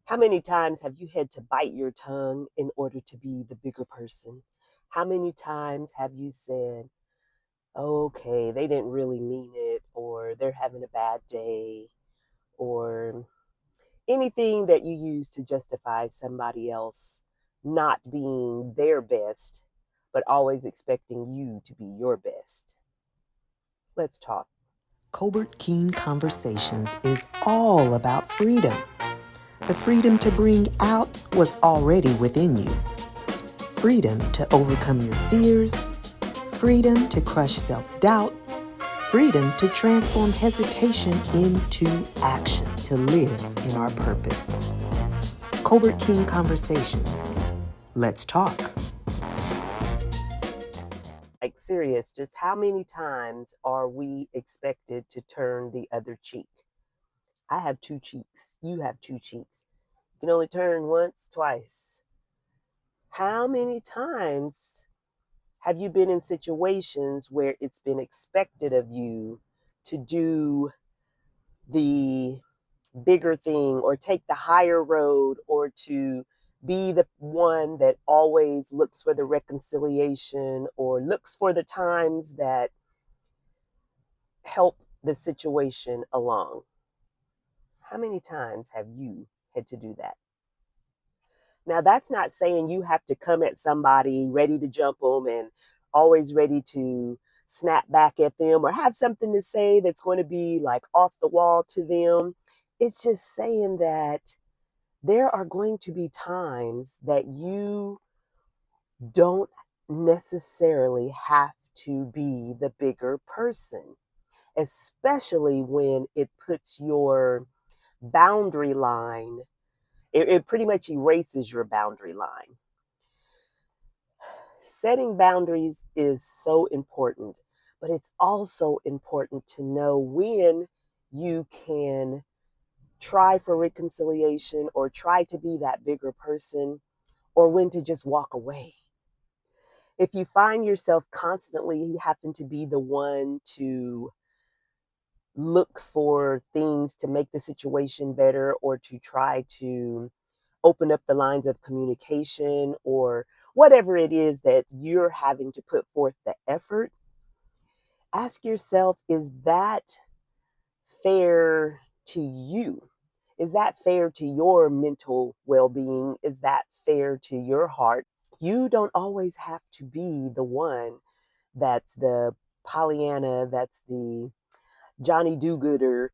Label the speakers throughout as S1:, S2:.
S1: How many times have you had to bite your tongue in order to be the bigger person? How many times have you said, okay, they didn't really mean it, or they're having a bad day, or anything that you use to justify somebody else not being their best, but always expecting you to be your best? Let's talk.
S2: Colbert Keen Conversations is all about freedom. The freedom to bring out what's already within you. Freedom to overcome your fears. Freedom to crush self-doubt. Freedom to transform hesitation into action to live in our purpose. Colbert Keen Conversations. Let's talk.
S1: Like, serious, just how many times are we expected to turn the other cheek? I have two cheeks. You have two cheeks. You can only turn once, twice. How many times have you been in situations where it's been expected of you to do the bigger thing or take the higher road or to be the one that always looks for the reconciliation or looks for the times that help the situation along? How many times have you had to do that? Now, that's not saying you have to come at somebody ready to jump them and always ready to snap back at them or have something to say that's going to be like off the wall to them. It's just saying that there are going to be times that you don't necessarily have to be the bigger person, especially when it puts your boundary line, it pretty much erases your boundary line. Setting boundaries is so important, but it's also important to know when you can try for reconciliation or try to be that bigger person or when to just walk away. If you find yourself constantly having to be the one to look for things to make the situation better or to try to open up the lines of communication or whatever it is that you're having to put forth the effort, ask yourself, is that fair to you? Is that fair to your mental well being? Is that fair to your heart? You don't always have to be the one that's the Pollyanna, that's the Johnny Do Gooder.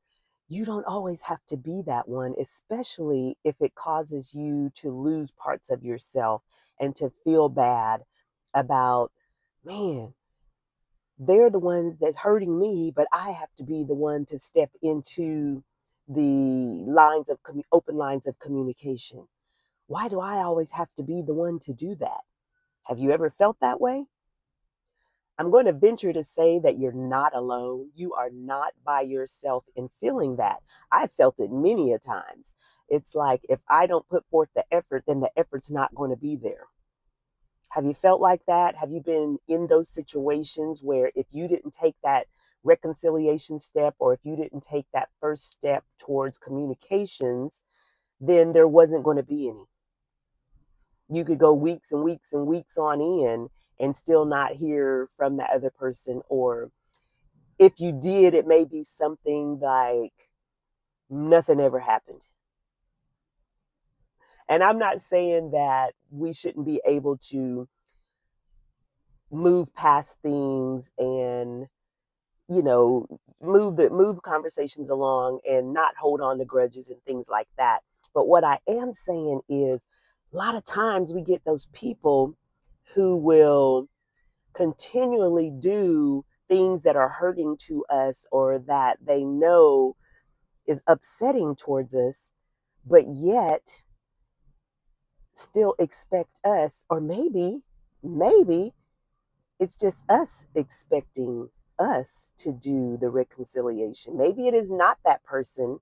S1: You don't always have to be that one, especially if it causes you to lose parts of yourself and to feel bad about, man, they're the ones that's hurting me, but I have to be the one to step into the open lines of communication. Why do I always have to be the one to do that? Have you ever felt that way? I'm going to venture to say that you're not alone. You are not by yourself in feeling that. I've felt it many a times. It's like if I don't put forth the effort, then the effort's not going to be there. Have you felt like that? Have you been in those situations where if you didn't take that reconciliation step or if you didn't take that first step towards communications, then there wasn't going to be any? You could go weeks and weeks and weeks on end and still not hear from the other person, or if you did, it may be something like nothing ever happened. And I'm not saying that we shouldn't be able to move past things and, you know, move conversations along and not hold on to grudges and things like that. But what I am saying is a lot of times we get those people who will continually do things that are hurting to us or that they know is upsetting towards us, but yet still expect us, or maybe it's just us expecting us to do the reconciliation. Maybe it is not that person,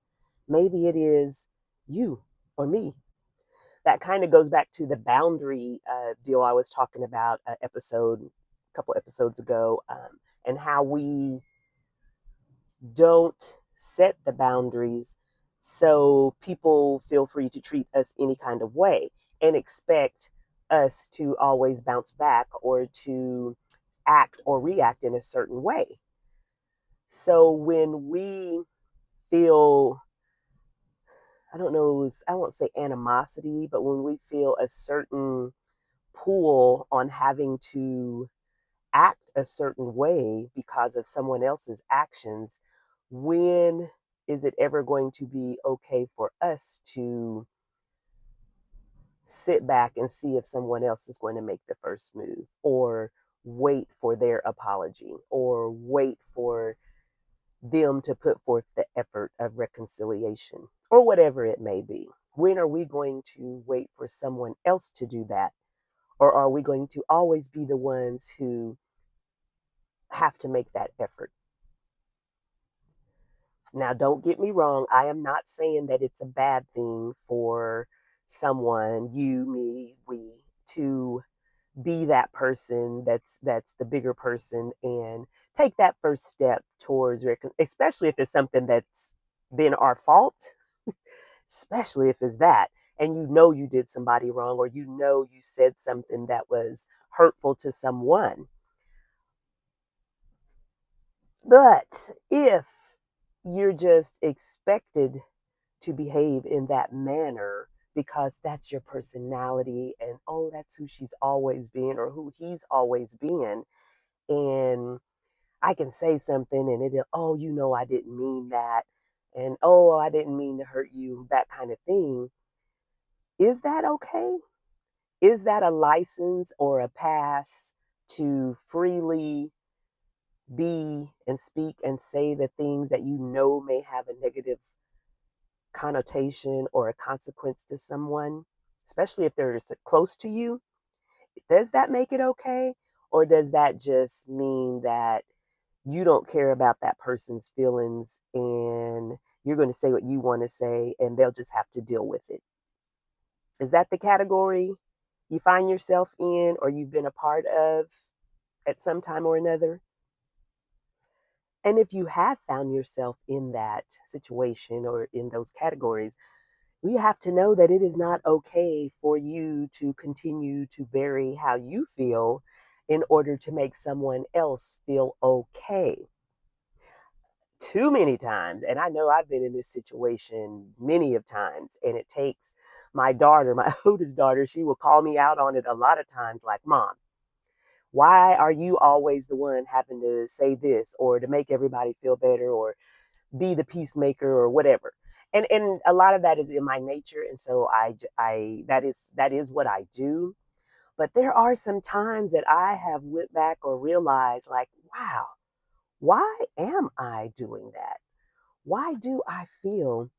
S1: maybe it is you or me. That kind of goes back to the boundary deal I was talking about a couple episodes ago, and how we don't set the boundaries So people feel free to treat us any kind of way and expect us to always bounce back or to act or react in a certain way. So when we feel, I don't know, I won't say animosity, but when we feel a certain pull on having to act a certain way because of someone else's actions, when is it ever going to be okay for us to sit back and see if someone else is going to make the first move, or wait for their apology, or wait for them to put forth the effort of reconciliation, or whatever it may be? When are we going to wait for someone else to do that? Or are we going to always be the ones who have to make that effort? Now, don't get me wrong. I am not saying that it's a bad thing for someone, you, me, we, to be that person that's the bigger person and take that first step towards especially if it's something that's been our fault, especially if it's that, and you know you did somebody wrong, or you know you said something that was hurtful to someone. But if you're just expected to behave in that manner because that's your personality, and oh, that's who she's always been or who he's always been, and I can say something and it, oh, you know, I didn't mean that, and oh, I didn't mean to hurt you, that kind of thing. Is that okay? Is that a license or a pass to freely be and speak and say the things that you know may have a negative connotation or a consequence to someone, especially if they're close to you? Does that make it okay? Or does that just mean that you don't care about that person's feelings and you're going to say what you want to say and they'll just have to deal with it? Is that the category you find yourself in, or you've been a part of at some time or another? And if you have found yourself in that situation or in those categories, you have to know that it is not okay for you to continue to bury how you feel in order to make someone else feel okay. Too many times, and I know I've been in this situation many of times, and it takes my daughter, my oldest daughter, she will call me out on it a lot of times, like, Mom, why are you always the one having to say this or to make everybody feel better or be the peacemaker or whatever? And a lot of that is in my nature, and so I that is what I do. But there are some times that I have went back or realized, like, wow, why am I doing that? Why do I feel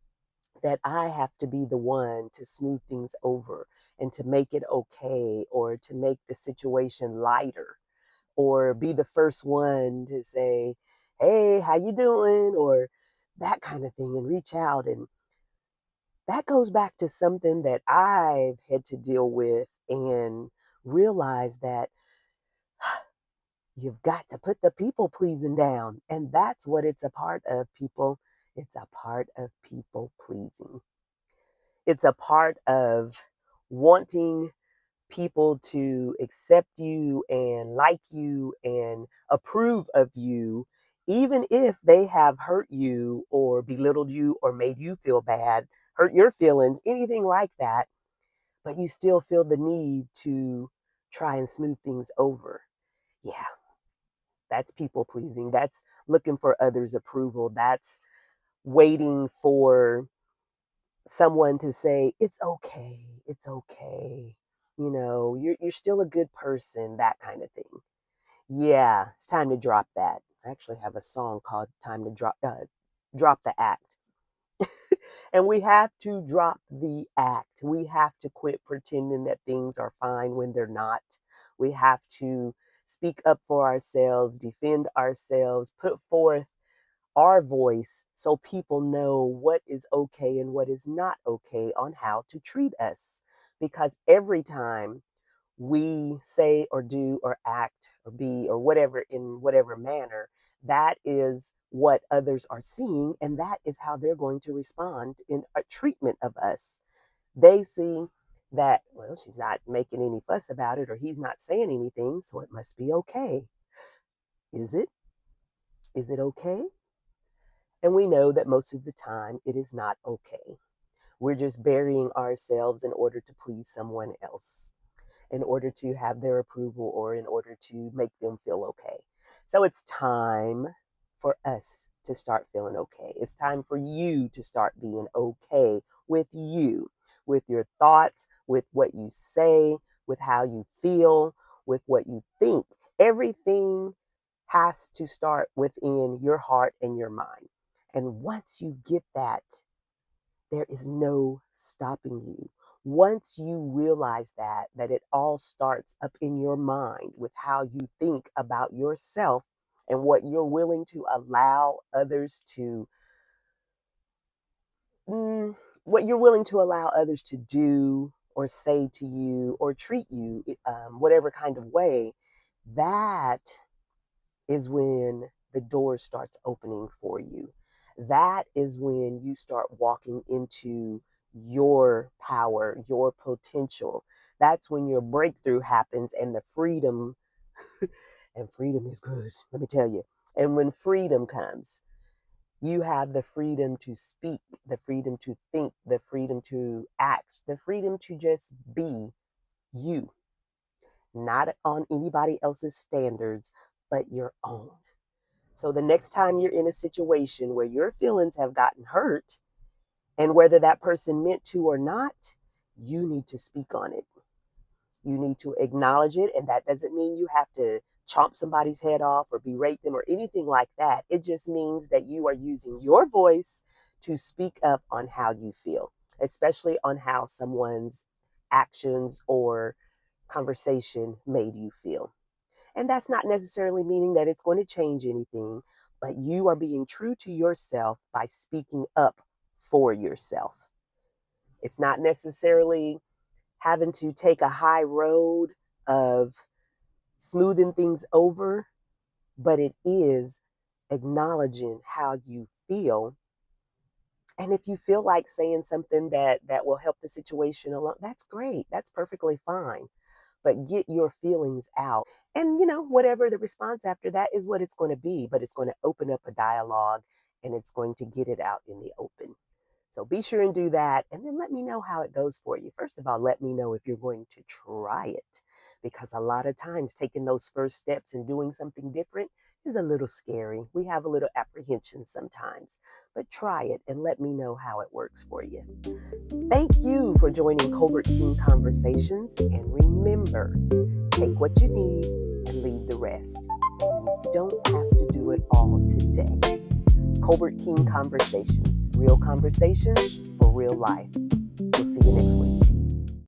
S1: that I have to be the one to smooth things over and to make it okay, or to make the situation lighter, or be the first one to say, "Hey, how you doing?" or that kind of thing, and reach out? And that goes back to something that I've had to deal with and realize that you've got to put the people pleasing down. And that's what it's a part of, people. It's a part of people pleasing. It's a part of wanting people to accept you and like you and approve of you, even if they have hurt you or belittled you or made you feel bad, hurt your feelings, anything like that. But you still feel the need to try and smooth things over. Yeah, that's people pleasing. That's looking for others' approval. That's waiting for someone to say, it's okay, it's okay. You know, you're still a good person, that kind of thing. Yeah, it's time to drop that. I actually have a song called Time to Drop the Act. And we have to drop the act. We have to quit pretending that things are fine when they're not. We have to speak up for ourselves, defend ourselves, put forth our voice so people know what is okay and what is not okay on how to treat us. Because every time we say or do or act or be or whatever in whatever manner, that is what others are seeing, and that is how they're going to respond in a treatment of us. They see that, well, she's not making any fuss about it, or he's not saying anything, so it must be okay. Is it? Is it okay? And we know that most of the time it is not okay. We're just burying ourselves in order to please someone else, in order to have their approval, or in order to make them feel okay. So it's time for us to start feeling okay. It's time for you to start being okay with you, with your thoughts, with what you say, with how you feel, with what you think. Everything has to start within your heart and your mind. And once you get that, there is no stopping you. Once you realize that it all starts up in your mind with how you think about yourself and what you're willing to allow others to, mm, what you're willing to allow others to do or say to you or treat you, whatever kind of way, that is when the door starts opening for you. That is when you start walking into your power, your potential. That's when your breakthrough happens and the freedom, and freedom is good, let me tell you. And when freedom comes, you have the freedom to speak, the freedom to think, the freedom to act, the freedom to just be you, not on anybody else's standards, but your own. So the next time you're in a situation where your feelings have gotten hurt, and whether that person meant to or not, you need to speak on it. You need to acknowledge it. And that doesn't mean you have to chomp somebody's head off or berate them or anything like that. It just means that you are using your voice to speak up on how you feel, especially on how someone's actions or conversation made you feel. And that's not necessarily meaning that it's going to change anything, but you are being true to yourself by speaking up for yourself. It's not necessarily having to take a high road of smoothing things over, but it is acknowledging how you feel. And if you feel like saying something that will help the situation along, that's great. That's perfectly fine. But get your feelings out. And, whatever the response after that is what it's going to be, but it's going to open up a dialogue and it's going to get it out in the open. So be sure and do that. And then let me know how it goes for you. First of all, let me know if you're going to try it, because a lot of times taking those first steps and doing something different is a little scary. We have a little apprehension sometimes, but try it and let me know how it works for you. Thank you for joining Colbert King Conversations. And remember, take what you need and leave the rest. And you don't have to do it all today. Colbert King Conversations, real conversations for real life. We'll see you next Wednesday.